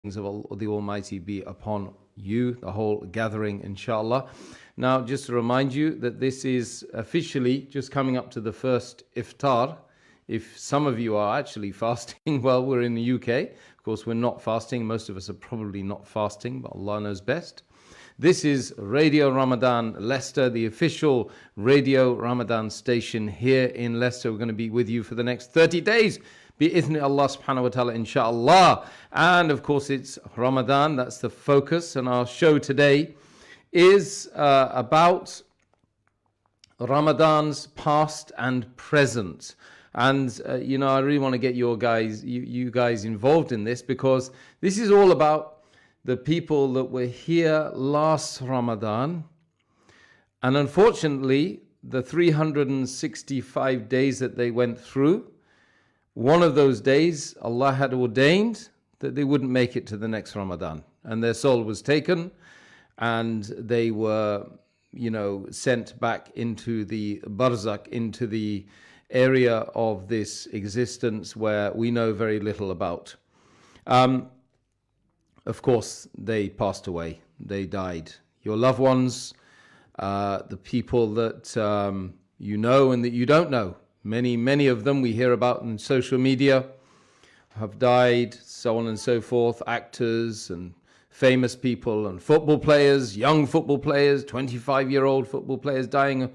of the Almighty be upon you, the whole gathering, inshallah. Now, just to remind you that this is officially just coming up to the first iftar. If some of you are actually fasting, well, we're in the UK. Of course, we're not fasting. Most of us are probably not fasting, but Allah knows best. This is Radio Ramadan Leicester, the official Radio Ramadan station here in Leicester. We're going to be with you for the next 30 days. Bi-ithni Allah subhanahu wa ta'ala, inshallah. And of course, it's Ramadan. That's the focus. And our show today is about Ramadan's past and present. And, I really want to get you guys involved in this, because this is all about the people that were here last Ramadan. And unfortunately, the 365 days that they went through, one of those days, Allah had ordained that they wouldn't make it to the next Ramadan. And their soul was taken, and they were, sent back into the barzakh, into the area of this existence where we know very little about. Of course, they passed away. They died. Your loved ones, the people that you know and that you don't know. Many of them we hear about in social media have died, so on and so forth. Actors and famous people and football players, young football players, 25-year-old football players dying,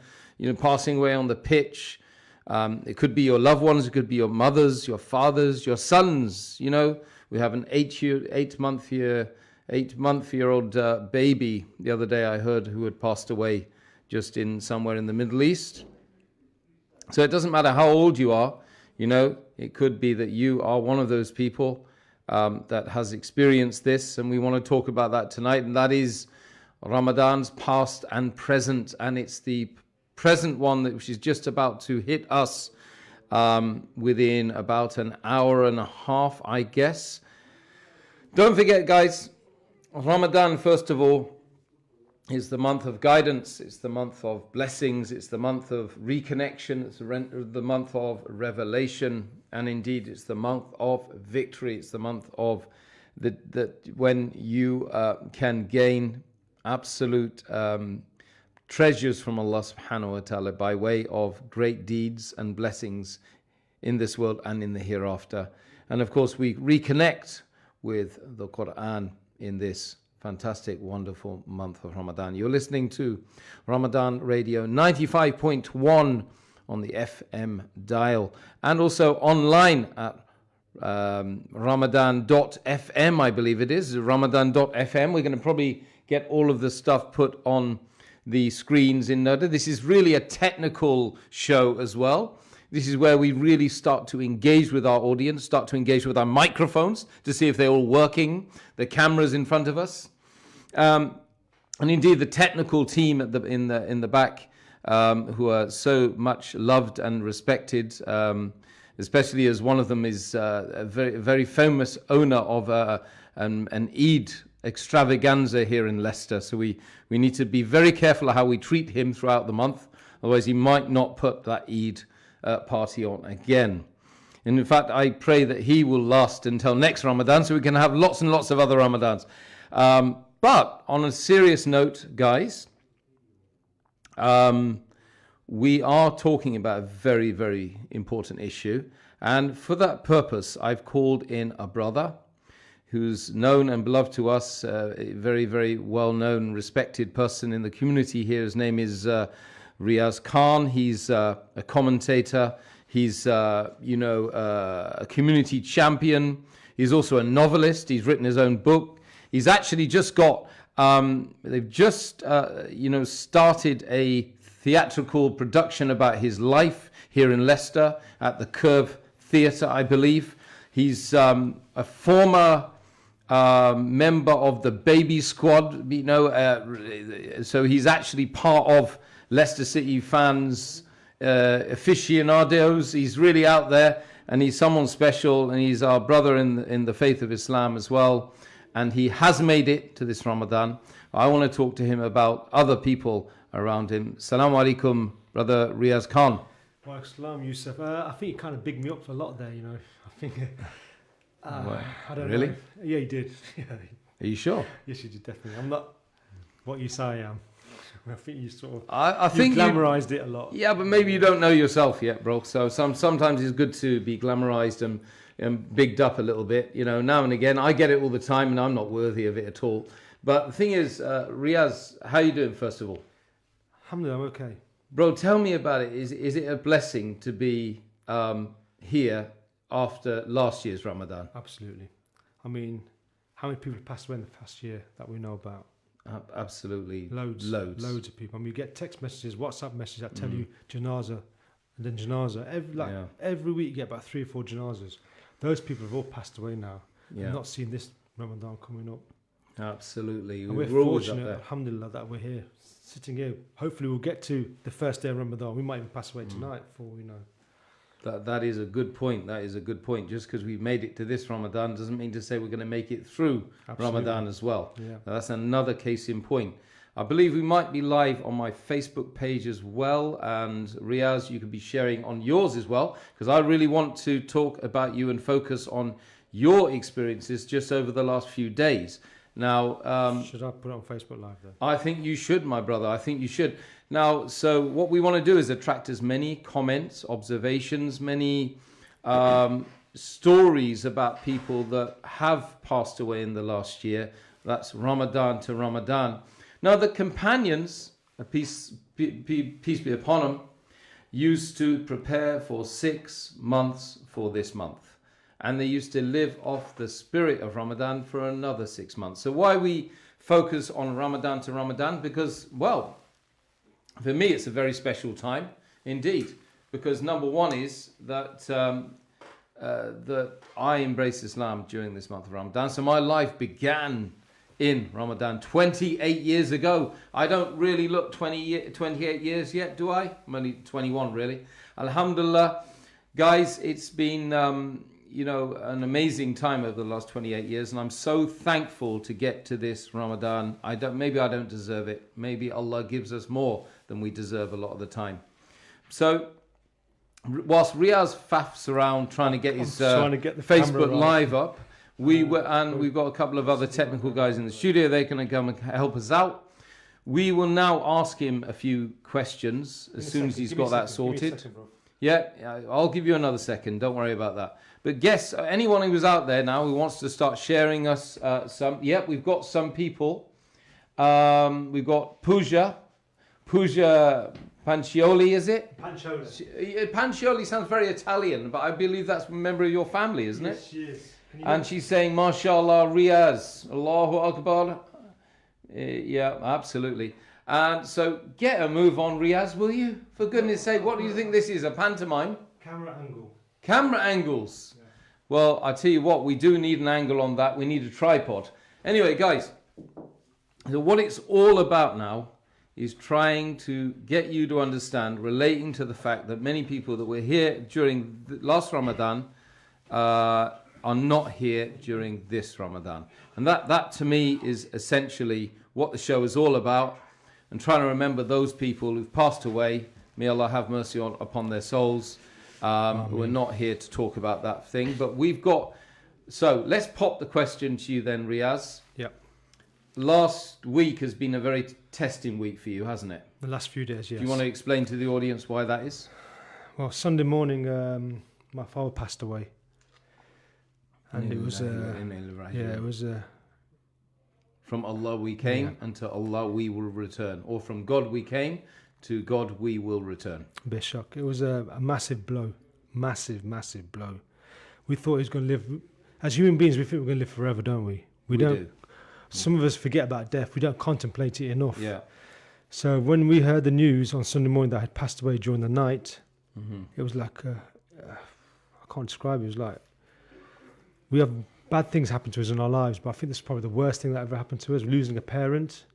passing away on the pitch. It could be your loved ones, it could be your mothers, your fathers, your sons. We have an 8-month-year-old baby the other day I heard who had passed away just in somewhere in the Middle East. So it doesn't matter how old you are, it could be that you are one of those people that has experienced this, and we want to talk about that tonight, and that is Ramadan's past and present, and it's the present one which is just about to hit us within about an hour and a half, I guess. Don't forget, guys, Ramadan, first of all, is the month of guidance, it's the month of blessings, it's the month of reconnection, it's the month of revelation, and indeed it's the month of victory. It's the month of that when you can gain absolute treasures from Allah subhanahu wa ta'ala by way of great deeds and blessings in this world and in the hereafter. And of course, we reconnect with the Quran in this fantastic, wonderful month of Ramadan. You're listening to Ramadan Radio 95.1 on the FM dial, and also online at Ramadan.fm, I believe it is, Ramadan.fm. We're going to probably get all of the stuff put on the screens in Noda. This is really a technical show as well. This is where we really start to engage with our audience, start to engage with our microphones to see if they're all working, the cameras in front of us. And indeed, the technical team in the back, who are so much loved and respected, especially as one of them is a very famous owner of an Eid extravaganza here in Leicester. So we need to be very careful of how we treat him throughout the month. Otherwise, he might not put that Eid party on again. And in fact, I pray that he will last until next Ramadan so we can have lots and lots of other Ramadans. But on a serious note, guys, we are talking about a very, very important issue. And for that purpose, I've called in a brother who's known and beloved to us, a very, very well-known, respected person in the community here. His name is Riaz Khan. He's a commentator. He's, a community champion. He's also a novelist. He's written his own book. He's actually just got, they've just, started a theatrical production about his life here in Leicester at the Curve Theatre, I believe. He's a former member of the Baby Squad, so he's actually part of Leicester City fans, aficionados. He's really out there, and he's someone special, and he's our brother in the faith of Islam as well. And he has made it to this Ramadan. I want to talk to him about other people around him. Assalamu alaikum, brother Riaz Khan. Wa alaikum salam, Yusuf. I think you kind of bigged me up for a lot there, I think I don't Really? know. Yeah, he did. Yeah. Are you sure? Yes, you did, definitely. I'm not what you say I am. I think you sort of I you think glamorized it a lot. Yeah, but maybe you don't know yourself yet, bro. So sometimes it's good to be glamorized and bigged up a little bit. You know, now and again, I get it all the time, and I'm not worthy of it at all. But the thing is, Riaz, how you doing? First of all, Alhamdulillah, I'm okay. bro, tell me about it. Is it a blessing to be here after last year's Ramadan? Absolutely. I mean, how many people have passed away in the past year that we know about? Absolutely, Loads of people. I mean, you get text messages, WhatsApp messages that tell you janaza, and then janaza. Every week you get about 3 or 4 janazas. Those people have all passed away now. Yeah. I've not seen this Ramadan coming up. Absolutely. And we're fortunate, alhamdulillah, that we're here, sitting here. Hopefully we'll get to the first day of Ramadan. We might even pass away tonight before we know. That is a good point. That is a good point. Just because we've made it to this Ramadan doesn't mean to say we're going to make it through Ramadan as well. Yeah. That's another case in point. I believe we might be live on my Facebook page as well. And Riaz, you could be sharing on yours as well, because I really want to talk about you and focus on your experiences just over the last few days. Now, should I put it on Facebook Live then? I think you should, my brother. I think you should. Now, so what we want to do is attract as many comments, observations, many stories about people that have passed away in the last year. That's Ramadan to Ramadan. Now, the companions, peace be upon them, used to prepare for 6 months for this month. And they used to live off the spirit of Ramadan for another 6 months. So why we focus on Ramadan to Ramadan? Because, well, for me, it's a very special time indeed. Because number one is that that I embraced Islam during this month of Ramadan. So my life began in Ramadan 28 years ago. I don't really look 28 years yet, do I? I'm only 21 really. Alhamdulillah. Guys, it's been an amazing time over the last 28 years, and I'm so thankful to get to this Ramadan. Maybe I don't deserve it. Maybe Allah gives us more than we deserve a lot of the time. So, whilst Riaz faffs around trying to get his Facebook Live up, we've got a couple of other technical guys in the studio. They're going to come and help us out. We will now ask him a few questions as soon as he's got that sorted. Yeah, I'll give you another second. Don't worry about that. But guess, anyone who was out there now who wants to start sharing us some. Yep, we've got some people. We've got Pooja Pancioli, is it? Pancioli. Pancioli sounds very Italian, but I believe that's a member of your family, isn't it? Yes, she is. And she's saying, MashaAllah, Riaz, Allahu Akbar. Yeah, absolutely. And so get a move on, Riaz, will you? For goodness sake, what do you think this is? A pantomime? Camera angle. Camera angles. Yeah. Well, I tell you what, we do need an angle on that. We need a tripod. Anyway, guys, so what it's all about now is trying to get you to understand, relating to the fact that many people that were here during the last Ramadan are not here during this Ramadan. And that to me is essentially what the show is all about, and trying to remember those people who've passed away. May Allah have mercy upon their souls, who are not here to talk about that thing. But we've got... So let's pop the question to you then, Riaz. Yep. Last week has been a very testing week for you, hasn't it? The last few days, yes. Do you want to explain to the audience why that is? Well, Sunday morning, my father passed away. And it was... it was... From Allah we came, and to Allah we will return. Or from God we came, to God we will return. A bit shock. It was a massive blow. Massive, massive blow. We thought he was going to live... As human beings, we think we're going to live forever, don't we? We don't. Some of us forget about death. We don't contemplate it enough. Yeah. So when we heard the news on Sunday morning that I had passed away during the night, it was like... I can't describe it. It was like... We have... Bad things happen to us in our lives, but I think this is probably the worst thing that ever happened to us. Losing a parent,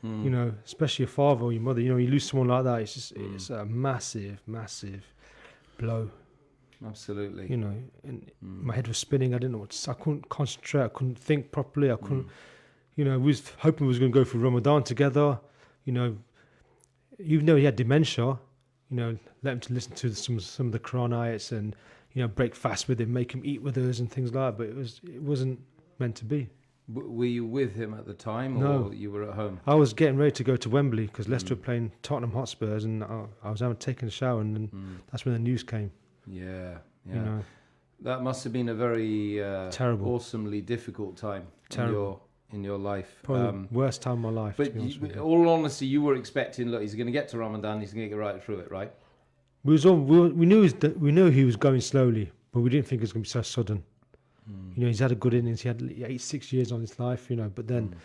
especially your father or your mother. You lose someone like that. It's just it's a massive, massive blow. Absolutely. And my head was spinning. I didn't know I couldn't concentrate. I couldn't think properly. I couldn't. We was hoping we was going to go through Ramadan together. Even though he had dementia, let him to listen to some of the Quran ayats and break fast with him, make him eat with us and things like that. But it wasn't meant to be. Were you with him at the time, or No. you were at home? I was getting ready to go to Wembley because Leicester were playing Tottenham Hotspurs, and I was taking a shower, and then that's when the news came. Yeah, yeah. You know, That must have been a very terrible, awesomely difficult time in your life. probably the worst time of my life. But to be honest with you. all honesty, you were expecting, look, he's going to get to Ramadan, he's going to get right through it, right? We knew he was going slowly, but we didn't think it was going to be so sudden. He's had a good innings. He had 6 years on his life, but then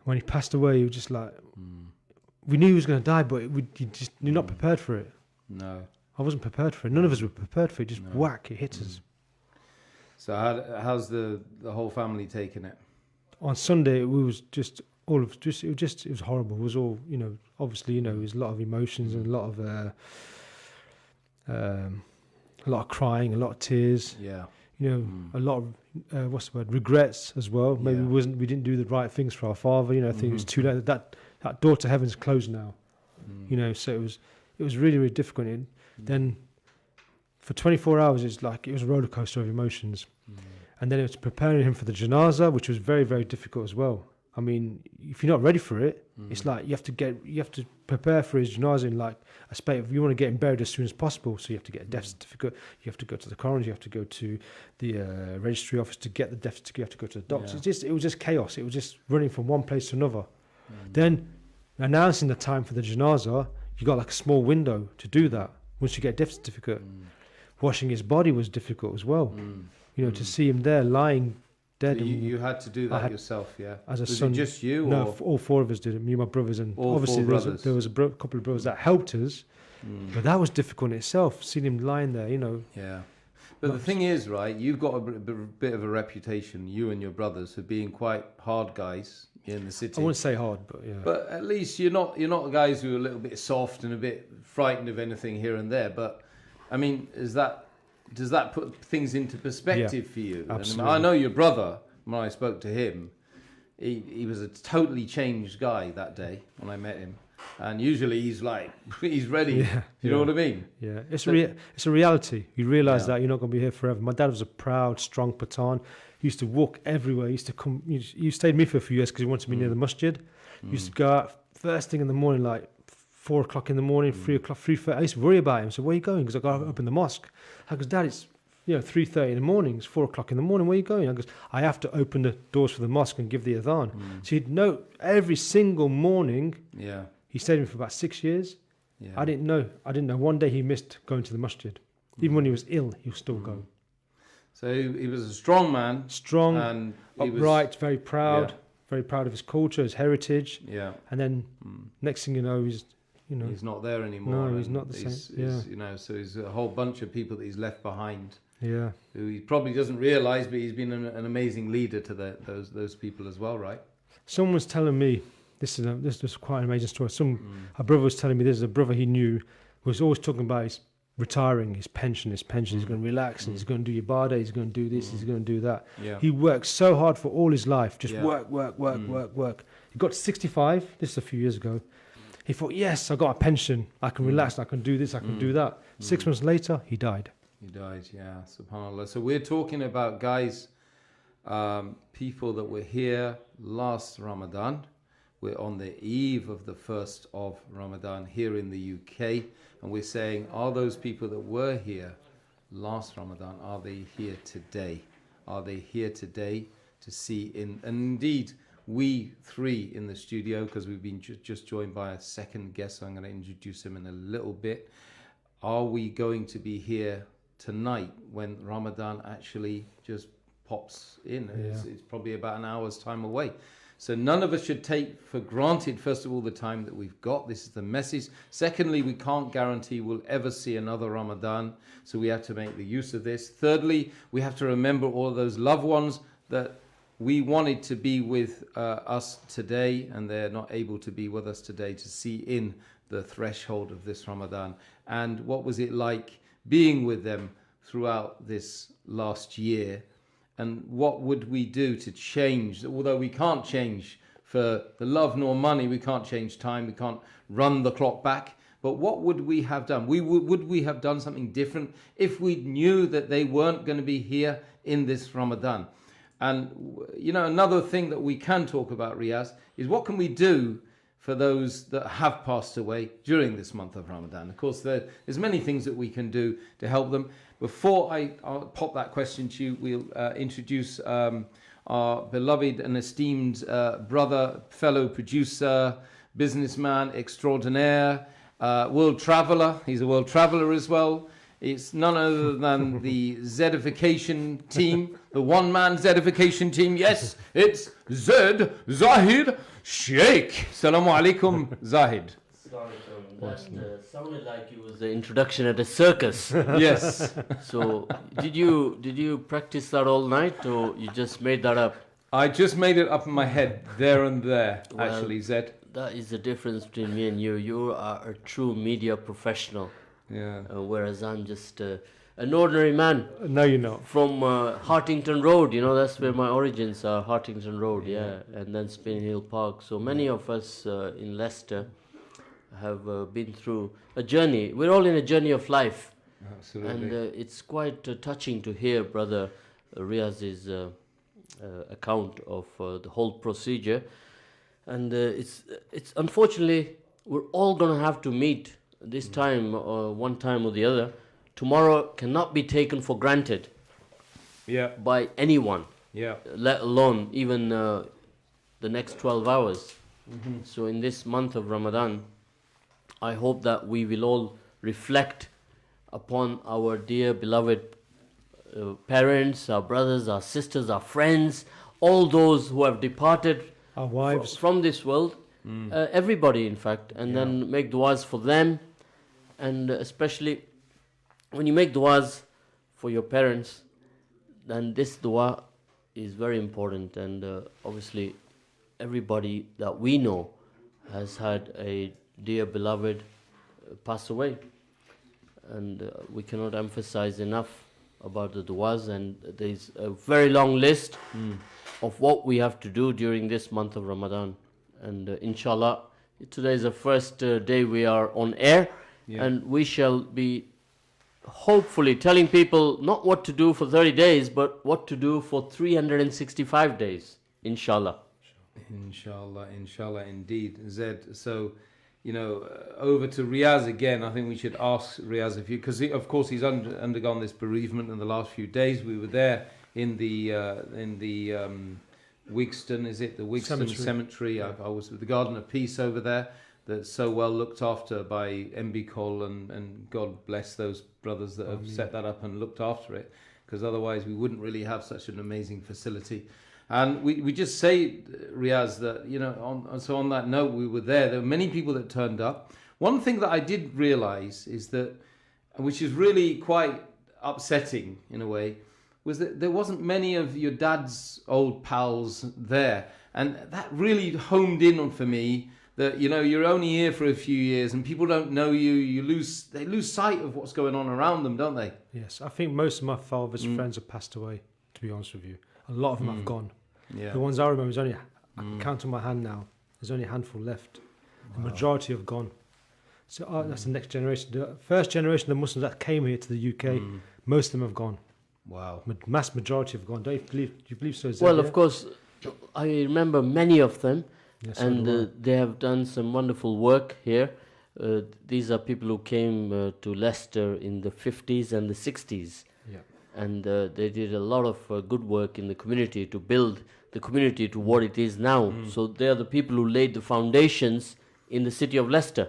when he passed away, he was just like, we knew he was going to die, but you're not prepared for it. No. I wasn't prepared for it. None of us were prepared for it. Just whack, it hits us. So how's the whole family taking it? On Sunday, it was it was horrible. It was all, obviously, there was a lot of emotions and a lot of crying, a lot of tears. Yeah. A lot of regrets as well. Maybe we didn't do the right things for our father. I think it was too late. That door to heaven's closed now. So it was really, really difficult. Then for 24 hours, it was a roller coaster of emotions. And then it was preparing him for the janazah, which was very, very difficult as well. I mean, if you're not ready for it, it's like you have to prepare for his janazah in like a state of, you want to get him buried as soon as possible. So you have to get a death certificate. You have to go to the coroner. You have to go to the registry office to get the death certificate. You have to go to the doctor. Yeah. It was just chaos. It was just running from one place to another. Then announcing the time for the janazah, you got like a small window to do that. Once you get a death certificate, washing his body was difficult as well. To see him there lying dead. So you had to do that yourself, yeah? As a was son. it just you? No, or? all four of us did it. Me and my brothers, and All obviously four there was a couple of brothers that helped us. But that was difficult in itself, seeing him lying there. Yeah. But the thing is, right? You've got a bit of a reputation, you and your brothers, for being quite hard guys in the city. I wouldn't say hard, but yeah. But at least you're not the guys who are a little bit soft and a bit frightened of anything here and there. But I mean, does that put things into perspective for you? Absolutely. I know your brother. When I spoke to him, he was a totally changed guy that day when I met him. And usually he's ready. Yeah, you know what I mean? Yeah, it's a reality. You realise that you're not going to be here forever. My dad was a proud, strong Pathan. He used to walk everywhere. He used to come. He stayed with me for a few years because he wanted me near the masjid. He used to go out first thing in the morning, like 4 o'clock in the morning, 3 o'clock, 3:30. I used to worry about him. So where are you going? Because I got up in the mosque. I goes, Dad, it's 3:30 in the morning. It's 4 o'clock in the morning. Where are you going? I goes, I have to open the doors for the mosque and give the adhan. So he'd know every single morning. Yeah. He stayed with me for about 6 years. Yeah. I didn't know. One day he missed going to the masjid. Even when he was ill, he would still go. So he was a strong man. Strong, and upright, very proud of his culture, his heritage. Yeah. And then next thing you know, he's not there anymore. No, he's not the same. So there's a whole bunch of people that he's left behind. Yeah. Who he probably doesn't realise, but he's been an amazing leader to those people as well, right? Someone was telling me, this is quite an amazing story. A brother was telling me, there's a brother he knew who was always talking about his retiring, his pension. He's going to relax and he's going to do ibadah, he's going to do this, he's going to do that. Yeah. He worked so hard for all his life, just work. He got to 65, this is a few years ago. He thought, yes, I got a pension, I can relax, I can do this, I can do that. 6 months later, he died. He died, yeah, subhanAllah. So we're talking about guys, people that were here last Ramadan. We're on the eve of the 1st of Ramadan here in the UK. And we're saying, are those people that were here last Ramadan, are they here today? Are they here today to see in... And indeed, we three in the studio, because we've been just joined by a second guest, so I'm going to introduce him in a little bit. Are we going to be here tonight when Ramadan actually just pops in? It's probably about an hour's time away. So none of us should take for granted, first of all, the time that we've got. This is the message. Secondly, we can't guarantee we'll ever see another Ramadan, so we have to make the use of this. Thirdly, we have to remember all of those loved ones that we wanted to be with us today, and they're not able to be with us today to see in the threshold of this Ramadan. And what was it like being with them throughout this last year? And what would we do to change? Although we can't change for the love nor money, we can't change time, we can't run the clock back, But what would we have done? Would we have done something different if we knew that they weren't going to be here in this Ramadan? And, you know, another thing that we can talk about, Riaz, is what can we do for those that have passed away during this month of Ramadan? Of course, there's many things that we can do to help them. Before I'll pop that question to you, we'll introduce our beloved and esteemed brother, fellow producer, businessman extraordinaire, world traveler. He's a world traveler as well. It's none other than the Zedification team, the one-man Zedification team. Yes, it's Zed Zahid Sheikh. Assalamu alaikum, Zahid. Sorry, that sounded like it was the introduction at a circus. Yes. So, did you practice that all night, or you just made that up? I just made it up in my head there and there, Well, actually, Zed. That is the difference between me and you. You are a true media professional, Yeah. whereas I'm just an ordinary man No, you're not. from Hartington Road. You know, that's where my origins are, Hartington Road, yeah, and then Spin Hill Park. So many of us in Leicester have been through a journey. We're all in a journey of life. Absolutely. And it's quite touching to hear Brother Riaz's account of the whole procedure. And it's unfortunately, we're all going to have to meet this time, one time or the other. Tomorrow cannot be taken for granted Yeah. by anyone, Yeah. let alone even the next 12 hours. So in this month of Ramadan, I hope that we will all reflect upon our dear beloved parents, our brothers, our sisters, our friends, all those who have departed Our wives. from this world, everybody in fact, and then make du'as for them, and especially when you make du'as for your parents, then this du'a is very important. And obviously everybody that we know has had a dear beloved pass away, and we cannot emphasize enough about the du'as, and there's a very long list of what we have to do during this month of Ramadan. And inshallah, today is the first day we are on air, and we shall be hopefully telling people not what to do for 30 days, but what to do for 365 days, inshallah. Inshallah, inshallah, indeed, Zed. So, you know, over to Riaz again. I think we should ask Riaz if you, because of course he's undergone this bereavement in the last few days. We were there in the Wigston, is it the Wigston Cemetery? I was with the Garden of Peace over there. That's so well looked after by MB Cole, and God bless those brothers that have set that up and looked after it, because otherwise we wouldn't really have such an amazing facility. And we just say, Riaz, that, you know, on that note, we were there. There were many people that turned up. One thing that I did realize is that, which is really quite upsetting in a way, was that there wasn't many of your dad's old pals there. And that really homed in on for me that, you know, you're only here for a few years and people don't know you. They lose sight of what's going on around them, don't they? Yes, I think most of my father's friends have passed away, to be honest with you. A lot of them have gone. Yeah. The ones I remember, I can count on my hand now. There's only a handful left. The majority have gone. So that's the next generation. The first generation of Muslims that came here to the UK, most of them have gone. Wow. Mass majority have gone. Do you believe so? Well, of course, I remember many of them, Yes, so and do they have done some wonderful work here. These are people who came to Leicester in the 50s and the 60s. Yeah. And they did a lot of good work in the community to build the community to what it is now. So they are the people who laid the foundations in the city of Leicester.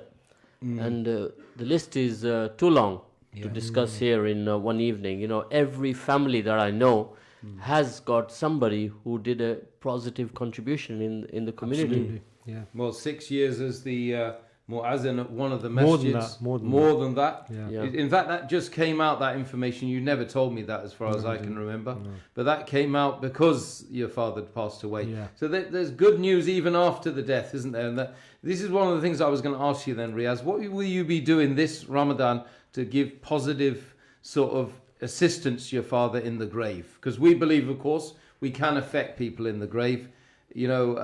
And the list is too long to discuss here in one evening. You know, every family that I know has got somebody who did a positive contribution in the community. Absolutely. Yeah. Well, 6 years as the Muazzin at one of the More than masjids. that, more than that. Yeah. Yeah. In fact, that just came out, that information. You never told me that as far as I can remember. But that came out because your father had passed away. Yeah. So there's good news even after the death, isn't there? And this is one of the things I was going to ask you then, Riaz. What will you be doing this Ramadan to give positive sort of assistance to your father in the grave? Because we believe, of course, we can affect people in the grave, you know,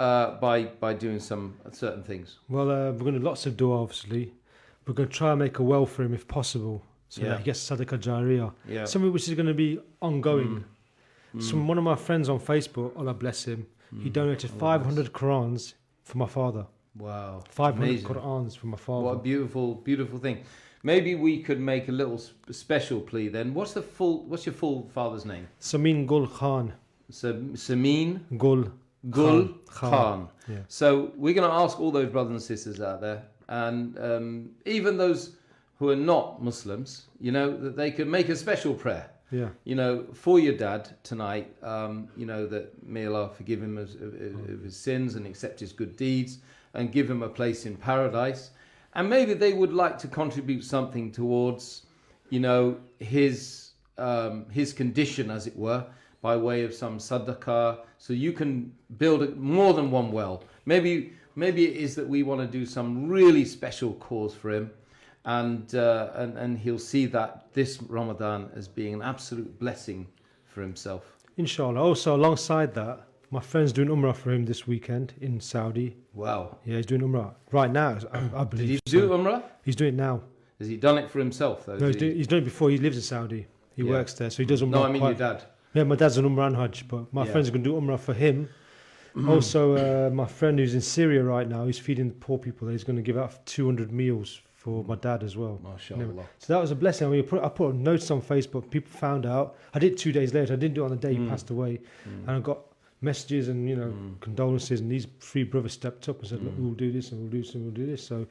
by doing some certain things. Well, we're going to do lots of dua, obviously. we're going to try and make a well for him if possible, so Yeah. that he gets Sadaqah Jariyah. Yeah. Something which is going to be ongoing. One of my friends on Facebook, Allah bless him, he donated 500 Qurans for my father. Wow. 500 Amazing. Qurans for my father. What a beautiful, beautiful thing. Maybe we could make a little special plea then. What's your full father's name? Samin Gul Khan. Samin Gul Gul Khan. Khan. Yeah. So we're going to ask all those brothers and sisters out there, and even those who are not Muslims, you know, that they could make a special prayer, Yeah. you know, for your dad tonight, you know, that may Allah forgive him of his sins and accept his good deeds and give him a place in paradise. And maybe they would like to contribute something towards, you know, his condition, as it were, by way of some sadaqah, so you can build more than one well. Maybe it is that we want to do some really special cause for him, and he'll see that this Ramadan as being an absolute blessing for himself. Inshallah. Also, alongside that, my friend's doing Umrah for him this weekend in Saudi. Wow. Yeah, he's doing Umrah right now, I Did believe. he do Umrah? He's doing it now. Has he done it for himself, though? No, he's doing it before. He lives in Saudi. He Yeah. works there, so he does Umrah. No, I mean your dad. Yeah, my dad's an Umrah and Hajj, but my Yeah. friends are going to do Umrah for him. Also, my friend who's in Syria right now, he's feeding the poor people. He's going to give out 200 meals for my dad as well. MashaAllah. So that was a blessing. I mean, I put notes on Facebook. People found out. I did 2 days later. I didn't do it on the day he passed away. And I got messages and, you know, condolences. And these 3 brothers stepped up and said, look, we'll do this and we'll do this and we'll do this. So,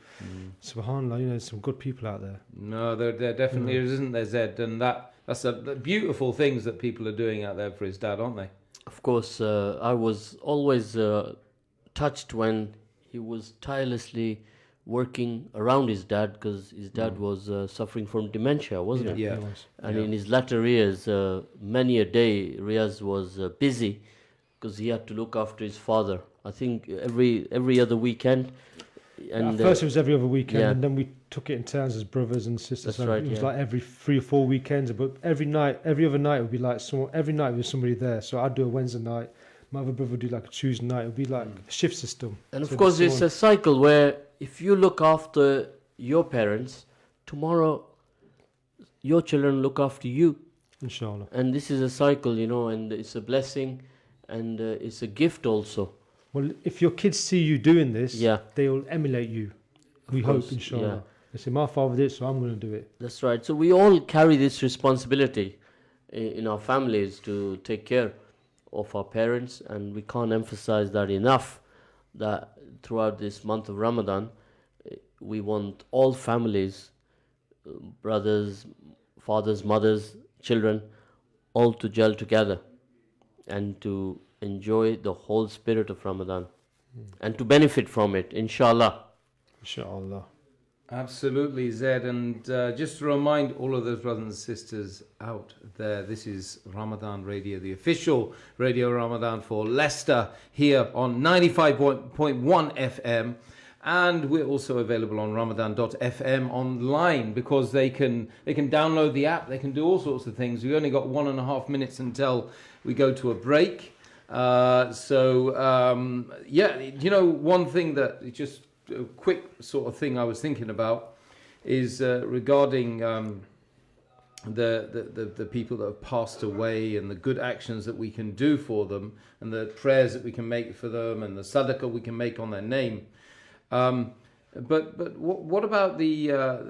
subhanAllah, you know, there's some good people out there. No, there definitely isn't there, Zed? And that's the beautiful things that people are doing out there for his dad, aren't they? Of course, I was always touched when he was tirelessly working around his dad, because his dad was suffering from dementia, wasn't it? Yeah. He was. And in his latter years, many a day, Riaz was busy because he had to look after his father. I think every other weekend. And At first, it was every other weekend, yeah. and then we took it in turns as brothers and sisters. That's So right, it was yeah. like every 3 or 4 weekends, but every other night would be like every night was somebody there. So I'd do a Wednesday night, my other brother would do like a Tuesday night. It would be like a shift system. And So of course, there's it's a cycle where if you look after your parents, tomorrow your children look after you. Inshallah. And this is a cycle, you know, and it's a blessing and it's a gift also. Well, if your kids see you doing this, Yeah. they will emulate you. We course, hope, inshallah. yeah. They say, my father did it, so I'm going to do it. That's right. So we all carry this responsibility in our families to take care of our parents, and we can't emphasize that enough, that throughout this month of Ramadan, we want all families, brothers, fathers, mothers, children, all to gel together and to enjoy the whole spirit of Ramadan and to benefit from it, inshallah. Inshallah. Absolutely, Zed. And just to remind all of those brothers and sisters out there, this is Ramadan Radio, the official Radio Ramadan for Leicester, here on 95.1 FM. And we're also available on Ramadan.fm online, because they can download the app, they can do all sorts of things. We've only got 1.5 minutes until we go to a break. Yeah, you know, one thing that just a quick sort of thing I was thinking about is regarding the people that have passed away, and the good actions that we can do for them, and the prayers that we can make for them, and the sadaqah we can make on their name. But what about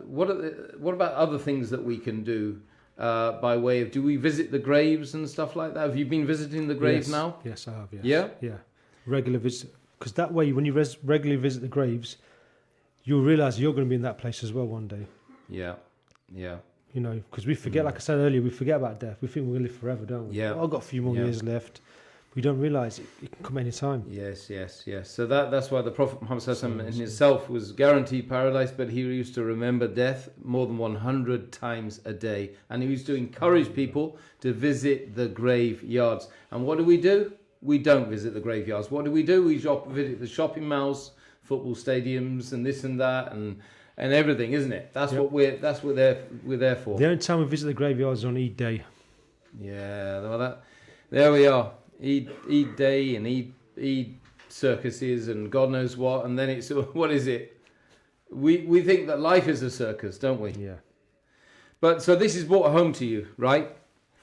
what about other things that we can do by way of, do we visit the graves and stuff like that? Have you been visiting the graves Yes. now? Yes, I have. Yes. Yeah? Yeah. Regular visit. Because that way, when you regularly visit the graves, you'll realise you're going to be in that place as well one day. Yeah, yeah. You know, because we forget, like I said earlier, we forget about death. We think we're going to live forever, don't we? Yeah. Oh, I've got a few more Yeah. years left. We don't realise it can come any time. Yes. So that's why the Prophet Muhammad SAW in himself was guaranteed paradise, but he used to remember death more than 100 times a day. And he used to encourage people to visit the graveyards. And what do? We don't visit the graveyards. What do? We visit the shopping malls, football stadiums, and this and that, and everything, isn't it? That's Yep. what we're there for. The only time we visit the graveyards is on Eid Day. Yeah, well, there we are. Eid Day and Eid circuses and God knows what, and then it's what is it? we think that life is a circus, don't we? Yeah. But so this is brought home to you, right?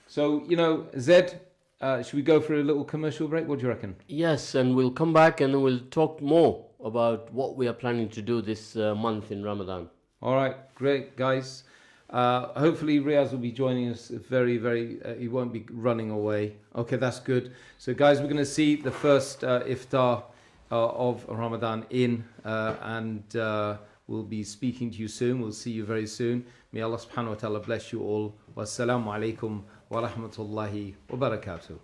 So, you know, Zed, should we go for a little commercial break? What do you reckon? Yes, and we'll come back and we'll talk more about what we are planning to do this month in Ramadan. All right, great, guys. Hopefully Riaz will be joining us very, he won't be running away. Okay, that's good. So, guys, we're going to see the first iftar of Ramadan and we'll be speaking to you soon. We'll see you very soon. May Allah subhanahu wa ta'ala bless you all. Wassalamu alaikum wa rahmatullahi wa barakatuh.